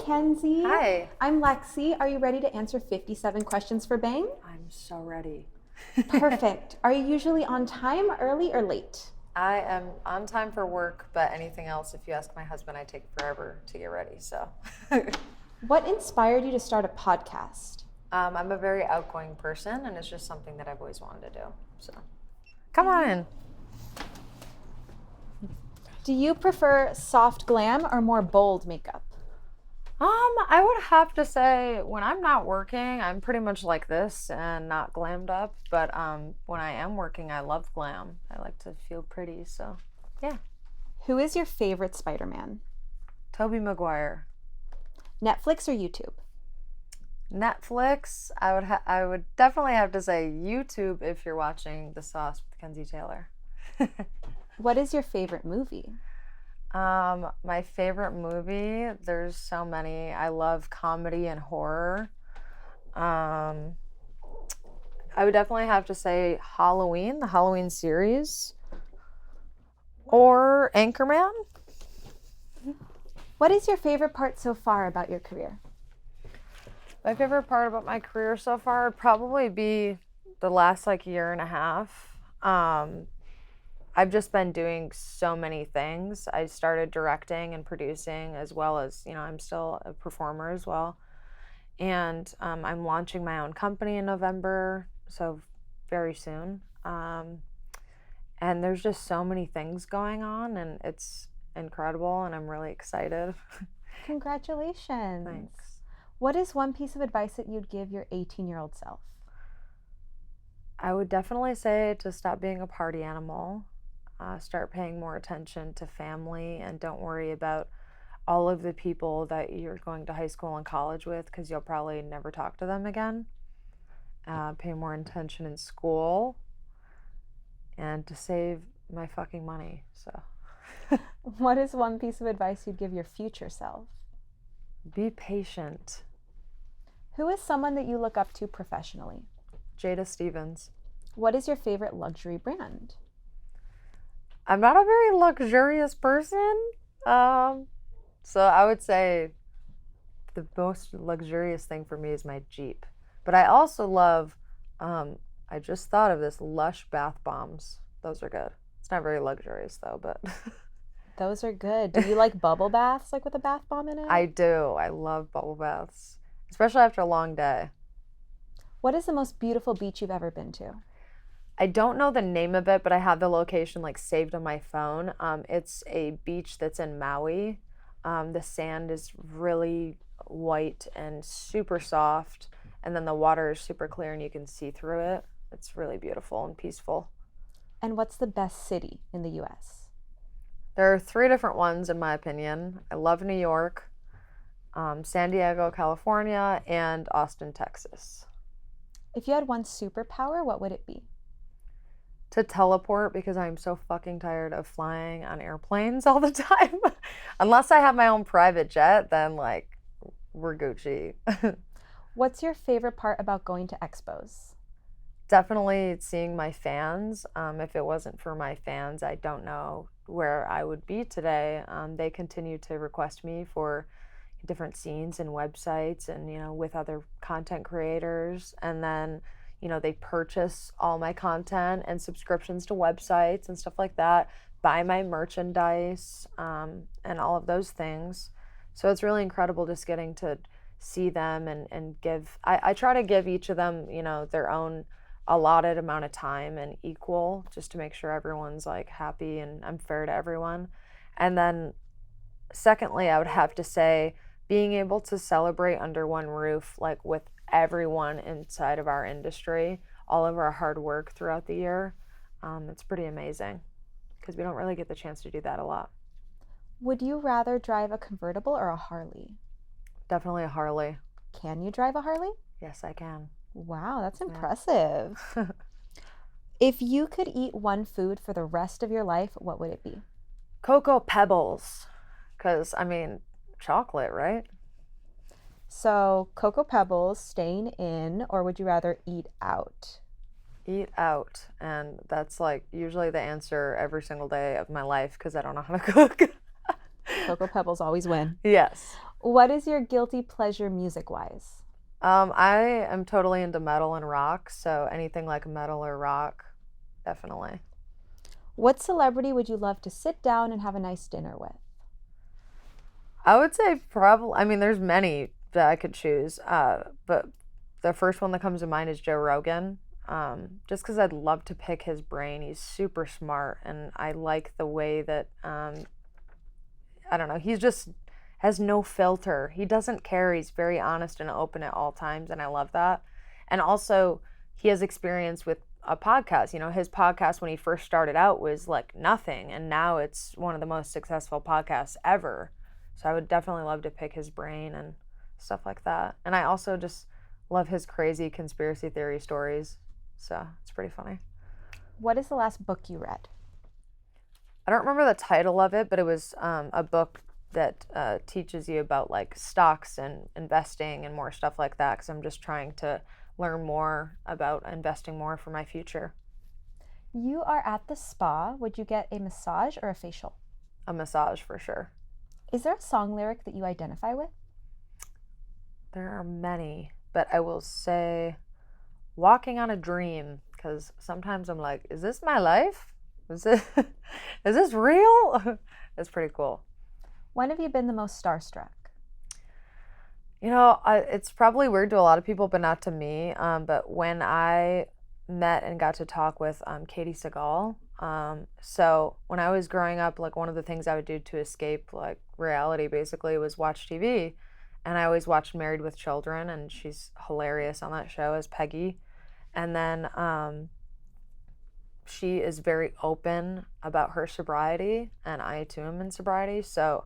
Kenzie. Hi. I'm Lexi. Are you ready to answer 57 questions for Bang? I'm so ready. Perfect. Are you usually on time, early, or late? I am on time for work, but anything else, if you ask my husband, I take forever to get ready, so. What inspired you to start a podcast? I'm a very outgoing person, and it's just something that I've always wanted to do, so. Come on in. Do you prefer soft glam or more bold makeup? I would have to say when I'm not working, I'm pretty much like this and not glammed up. But when I am working, I love glam. I like to feel pretty, so yeah. Who is your favorite Spider-Man? Tobey Maguire. Netflix or YouTube? Netflix. I would definitely have to say YouTube if you're watching The Sauce with Kenzie Taylor. What is your favorite movie? My favorite movie, there's so many. I love comedy and horror. I would definitely have to say Halloween, the Halloween series, or Anchorman. What is your favorite part so far about your career? My favorite part about my career so far would probably be the last year and a half. I've just been doing so many things. I started directing and producing as well as, I'm still a performer as well. And I'm launching my own company in November, so very soon. And there's just so many things going on, and it's incredible, and I'm really excited. Congratulations. Thanks. What is one piece of advice that you'd give your 18-year-old self? I would definitely say to stop being a party animal. Start paying more attention to family, and don't worry about all of the people that you're going to high school and college with, because you'll probably never talk to them again. Pay more attention in school, and to save my fucking money. So What is one piece of advice you'd give your future self? be patient. Who is someone that you look up to professionally? Jada Stevens. What is your favorite luxury brand? I'm not a very luxurious person, so I would say the most luxurious thing for me is my Jeep. But I also love, I just thought of this, Lush bath bombs. Those are good. It's not very luxurious though, but. Those are good. Do you like bubble baths, like with a bath bomb in it? I do. I love bubble baths, especially after a long day. What is the most beautiful beach you've ever been to? I don't know the name of it, but I have the location saved on my phone. It's a beach that's in Maui. The sand is really white and super soft, and then the water is super clear and you can see through it. It's really beautiful and peaceful. And what's the best city in the U.S.? There are 3 different ones in my opinion. I love New York, San Diego, California, and Austin, Texas. If you had one superpower, what would it be? To teleport, because I'm so fucking tired of flying on airplanes all the time. Unless I have my own private jet, then we're Gucci. What's your favorite part about going to expos? Definitely seeing my fans. If it wasn't for my fans, I don't know where I would be today. They continue to request me for different scenes and websites and, with other content creators. And then they purchase all my content and subscriptions to websites and stuff like that, buy my merchandise, and all of those things. So it's really incredible just getting to see them and give, I try to give each of them, their own allotted amount of time and equal, just to make sure everyone's happy and I'm fair to everyone. And then secondly, I would have to say being able to celebrate under one roof, with everyone inside of our industry, all of our hard work throughout the year. It's pretty amazing because we don't really get the chance to do that a lot. Would you rather drive a convertible or a Harley? Definitely a Harley. Can you drive a Harley? Yes, I can. Wow, that's impressive. If you could eat one food for the rest of your life, what would it be? Cocoa Pebbles. Because, chocolate, right? So, Cocoa Pebbles, staying in, or would you rather eat out? Eat out. And that's usually the answer every single day of my life because I don't know how to cook. Cocoa Pebbles always win. Yes. What is your guilty pleasure music-wise? I am totally into metal and rock, so anything like metal or rock, definitely. What celebrity would you love to sit down and have a nice dinner with? I would say probably, I mean, there's many that I could choose, but the first one that comes to mind is Joe Rogan. Just because I'd love to pick his brain. He's super smart, and I like the way that, I don't know, he's just has no filter. He doesn't care. He's very honest and open at all times, and I love that. And also, he has experience with a podcast. You know, his podcast when he first started out was like nothing, and now it's one of the most successful podcasts ever. So I would definitely love to pick his brain and stuff like that. And I also just love his crazy conspiracy theory stories. So it's pretty funny. What is the last book you read? I don't remember the title of it, but it was a book that teaches you about like stocks and investing and more stuff like that because I'm just trying to learn more about investing more for my future. You are at the spa. Would you get a massage or a facial? A massage for sure. Is there a song lyric that you identify with? There are many, but I will say walking on a dream because sometimes I'm like, is this my life? Is it is this real? It's pretty cool. When have you been the most starstruck? You know, it's probably weird to a lot of people, but not to me. But when I met and got to talk with Katie Seagal, so when I was growing up, like one of the things I would do to escape like reality basically was watch TV. And I always watched Married with Children, and she's hilarious on that show as Peggy. And then she is very open about her sobriety, and I too am in sobriety. So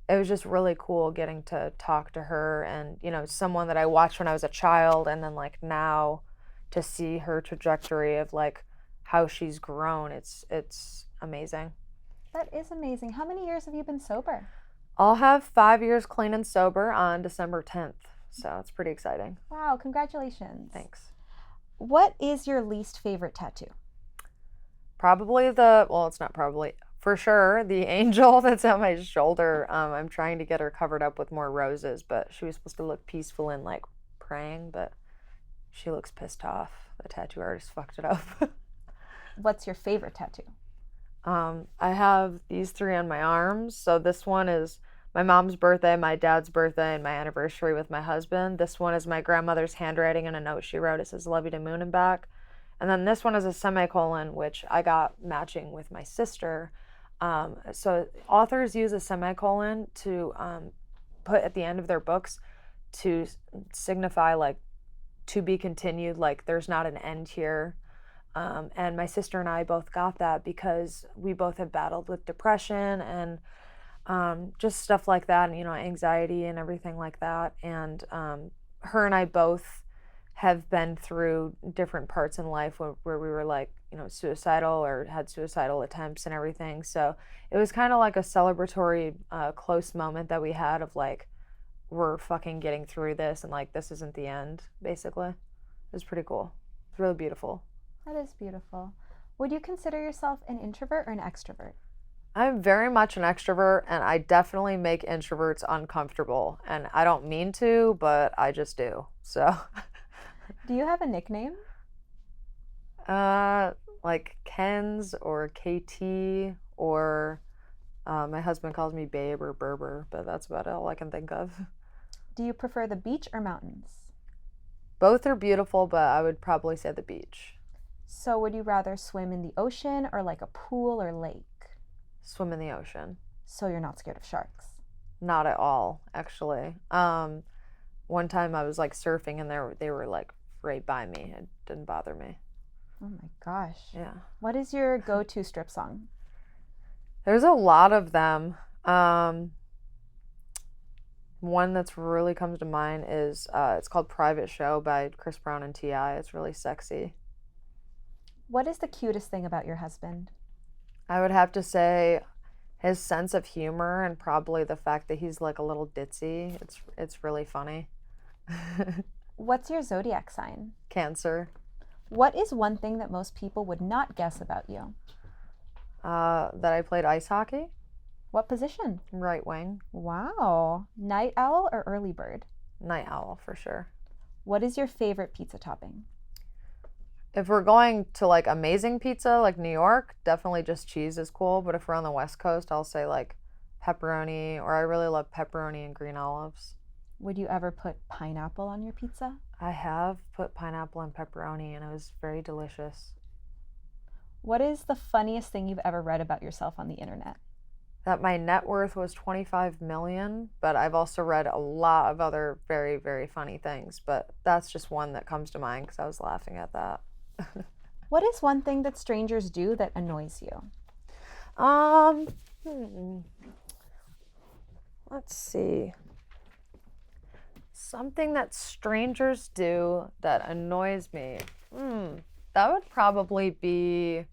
it was just really cool getting to talk to her and, you know, someone that I watched when I was a child, and then like now to see her trajectory of like how she's grown. It's amazing. That is amazing. How many years have you been sober? I'll have 5 years clean and sober on December 10th. So it's pretty exciting. Wow, congratulations. Thanks. What is your least favorite tattoo? Probably well, it's not probably, for sure, the angel that's on my shoulder. I'm trying to get her covered up with more roses, but she was supposed to look peaceful and like praying, but she looks pissed off. The tattoo artist fucked it up. What's your favorite tattoo? I have these three on my arms. So this one is my mom's birthday, my dad's birthday, and my anniversary with my husband. This one is my grandmother's handwriting and a note she wrote. It says, "Love you to moon and back." And then this one is a semicolon, which I got matching with my sister. So authors use a semicolon to put at the end of their books to signify like to be continued, like there's not an end here. And my sister and I both got that because we both have battled with depression and just stuff like that, and, you know, anxiety and everything like that. And her and I both have been through different parts in life where we were like, you know, suicidal or had suicidal attempts and everything. So it was kind of like a celebratory, close moment that we had of like, we're fucking getting through this and like, this isn't the end, basically. It was pretty cool. It's really beautiful. That is beautiful. Would you consider yourself an introvert or an extrovert? I'm very much an extrovert, and I definitely make introverts uncomfortable. And I don't mean to, but I just do. So, Do you have a nickname? like Ken's or KT, or my husband calls me Babe or Berber, but that's about all I can think of. Do you prefer the beach or mountains? Both are beautiful, but I would probably say the beach. So would you rather swim in the ocean or like a pool or lake? Swim in the ocean. So you're not scared of sharks? Not at all, actually. One time I was like surfing and they were like right by me. It didn't bother me. Oh my gosh. Yeah. What is your go-to strip song? There's a lot of them. One that's really comes to mind is it's called Private Show by Chris Brown and T.I. It's really sexy. What is the cutest thing about your husband? I would have to say his sense of humor and probably the fact that he's like a little ditzy. It's really funny. What's your zodiac sign? Cancer. What is one thing that most people would not guess about you? That I played ice hockey. What position? Right wing. Wow. Night owl or early bird? Night owl for sure. What is your favorite pizza topping? If we're going to like amazing pizza like New York, definitely just cheese is cool. But if we're on the West Coast, I'll say like pepperoni, or I really love pepperoni and green olives. Would you ever put pineapple on your pizza? I have put pineapple and pepperoni and it was very delicious. What is the funniest thing you've ever read about yourself on the internet? That my net worth was 25 million, but I've also read a lot of other very, very funny things. But that's just one that comes to mind because I was laughing at that. What is one thing that strangers do that annoys you? Um, hmm. Let's see. Something that strangers do that annoys me. That would probably be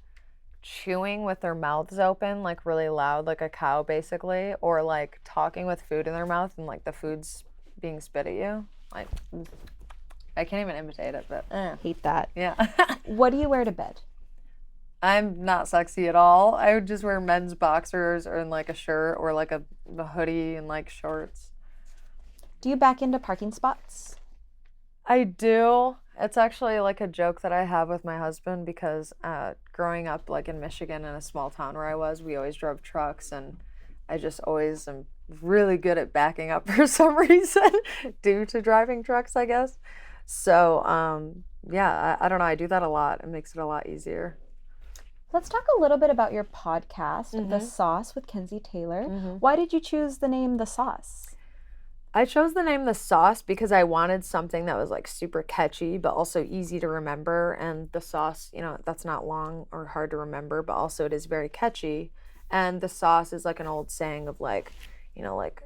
chewing with their mouths open, like really loud, like a cow basically, or like talking with food in their mouth and like the food's being spit at you. Like, I can't even imitate it, but Hate that. yeah. What do you wear to bed? I'm not sexy at all. I would just wear men's boxers or in like a shirt or like a hoodie and like shorts. Do you back into parking spots? I do. It's actually like a joke that I have with my husband because growing up like in Michigan in a small town where I was, we always drove trucks and I just always am really good at backing up for some reason due to driving trucks, I guess. So, yeah, I don't know. I do that a lot. It makes it a lot easier. Let's talk a little bit about your podcast, The Sauce with Kenzie Taylor. Why did you choose the name The Sauce? I chose the name The Sauce because I wanted something that was like super catchy, but also easy to remember. And the sauce, you know, that's not long or hard to remember, but also it is very catchy. And the sauce is like an old saying of like, you know, like,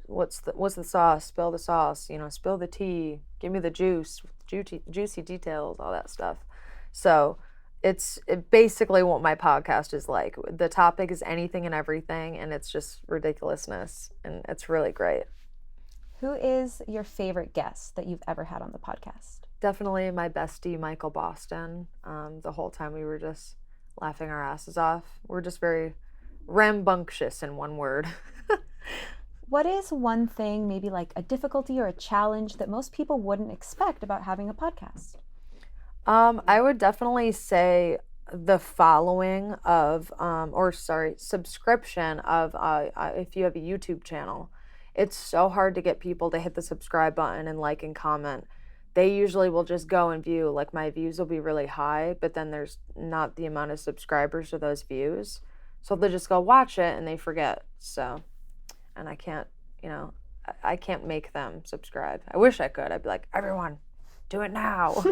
what's the sauce? Spill the sauce, you know, spill the tea, give me the juice, juicy details, all that stuff. So it's basically what my podcast is like. The topic is anything and everything, and it's just ridiculousness, and it's really great. Who is your favorite guest that you've ever had on the podcast? Definitely my bestie, Michael Boston. The whole time we were just laughing our asses off. We're just very rambunctious in one word. What is one thing, maybe like a difficulty or a challenge that most people wouldn't expect about having a podcast? I would definitely say the following of, subscription of, if you have a YouTube channel. It's so hard to get people to hit the subscribe button and like and comment. They usually will just go and view, like my views will be really high, but then there's not the amount of subscribers for those views. So they'll just go watch it and they forget. So, and I can't, you know, I can't make them subscribe. I wish I could. I'd be like, everyone, do it now.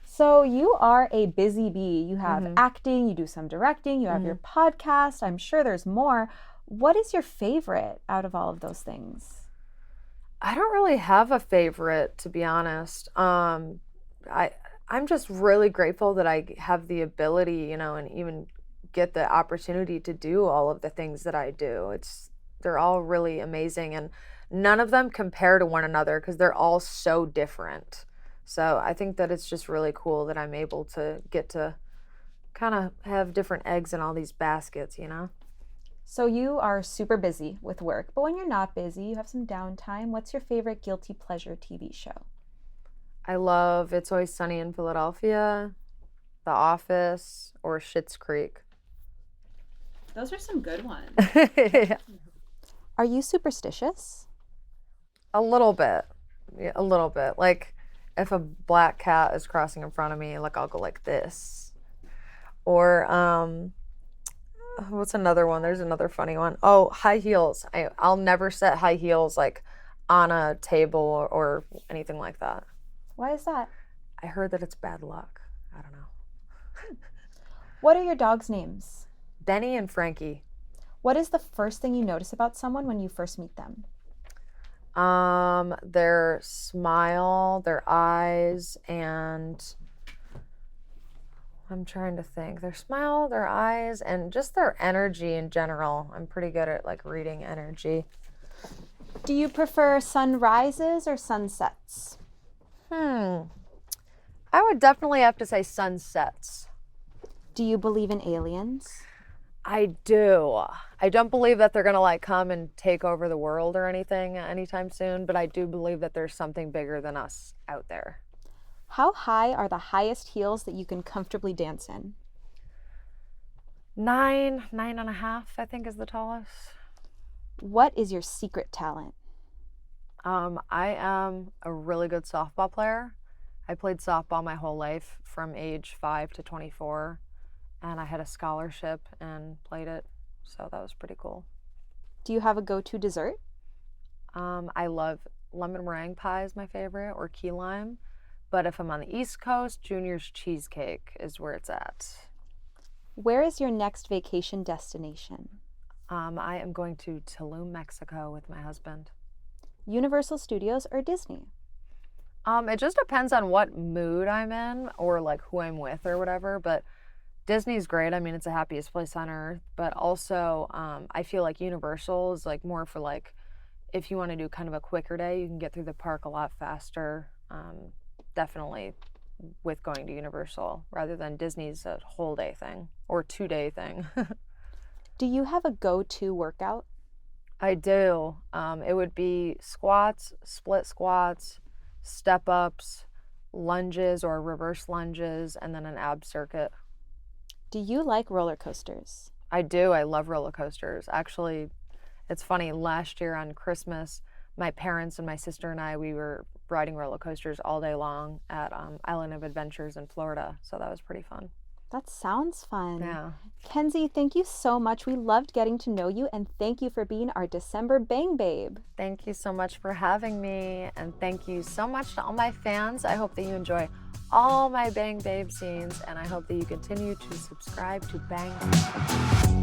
So you are a busy bee. You have acting, you do some directing, you have your podcast. I'm sure there's more. What is your favorite out of all of those things? I don't really have a favorite, to be honest. I'm just really grateful that I have the ability, you know, and even get the opportunity to do all of the things that I do. They're all really amazing, and none of them compare to one another because they're all so different. So I think that it's just really cool that I'm able to get to kind of have different eggs in all these baskets, you know? So you are super busy with work, but when you're not busy, you have some downtime. What's your favorite guilty pleasure TV show? I love It's Always Sunny in Philadelphia, The Office, or Schitt's Creek. Those are some good ones. Yeah. Are you superstitious? A little bit. Yeah, a little bit. Like, if a black cat is crossing in front of me, like, I'll go like this. Or, what's another one? There's another funny one. Oh, high heels. I'll never set high heels, like, on a table or anything like that. Why is that? I heard that it's bad luck. I don't know. What are your dogs' names? Benny and Frankie. What is the first thing you notice about someone when you first meet them? Their smile, their eyes, and I'm trying to think. Their smile, their eyes, and just their energy in general. I'm pretty good at like reading energy. Do you prefer sunrises or sunsets? I would definitely have to say sunsets. Do you believe in aliens? I do. I don't believe that they're going to like come and take over the world or anything anytime soon, but I do believe that there's something bigger than us out there. How high are the highest heels that you can comfortably dance in? 9.5, I think is the tallest. What is your secret talent? I am a really good softball player. I played softball my whole life from age 5 to 24, and I had a scholarship and played it, so that was pretty cool. Do you have a go-to dessert? I love lemon meringue pie is my favorite, or key lime, but if I'm on the East Coast, Junior's cheesecake is where it's at. Where is your next vacation destination? I am going to Tulum, Mexico with my husband. Universal Studios or Disney? It just depends on what mood I'm in or like who I'm with or whatever, but Disney's great. I mean, it's the happiest place on earth, but also I feel like Universal is like more for like if you want to do kind of a quicker day, you can get through the park a lot faster. Definitely with going to Universal rather than Disney's a whole day thing or 2-day thing. Do you have a go-to workout? I do. It would be squats, split squats, step ups, lunges or reverse lunges, and then an ab circuit. Do you like roller coasters? I do. I love roller coasters. Actually, it's funny. Last year on Christmas, my parents and my sister and I, we were riding roller coasters all day long at Island of Adventures in Florida. So that was pretty fun. That sounds fun. Yeah. Kenzie, thank you so much. We loved getting to know you, and thank you for being our December Bang Babe. Thank you so much for having me, and thank you so much to all my fans. I hope that you enjoy all my Bang Babe scenes, and I hope that you continue to subscribe to Bang Babe.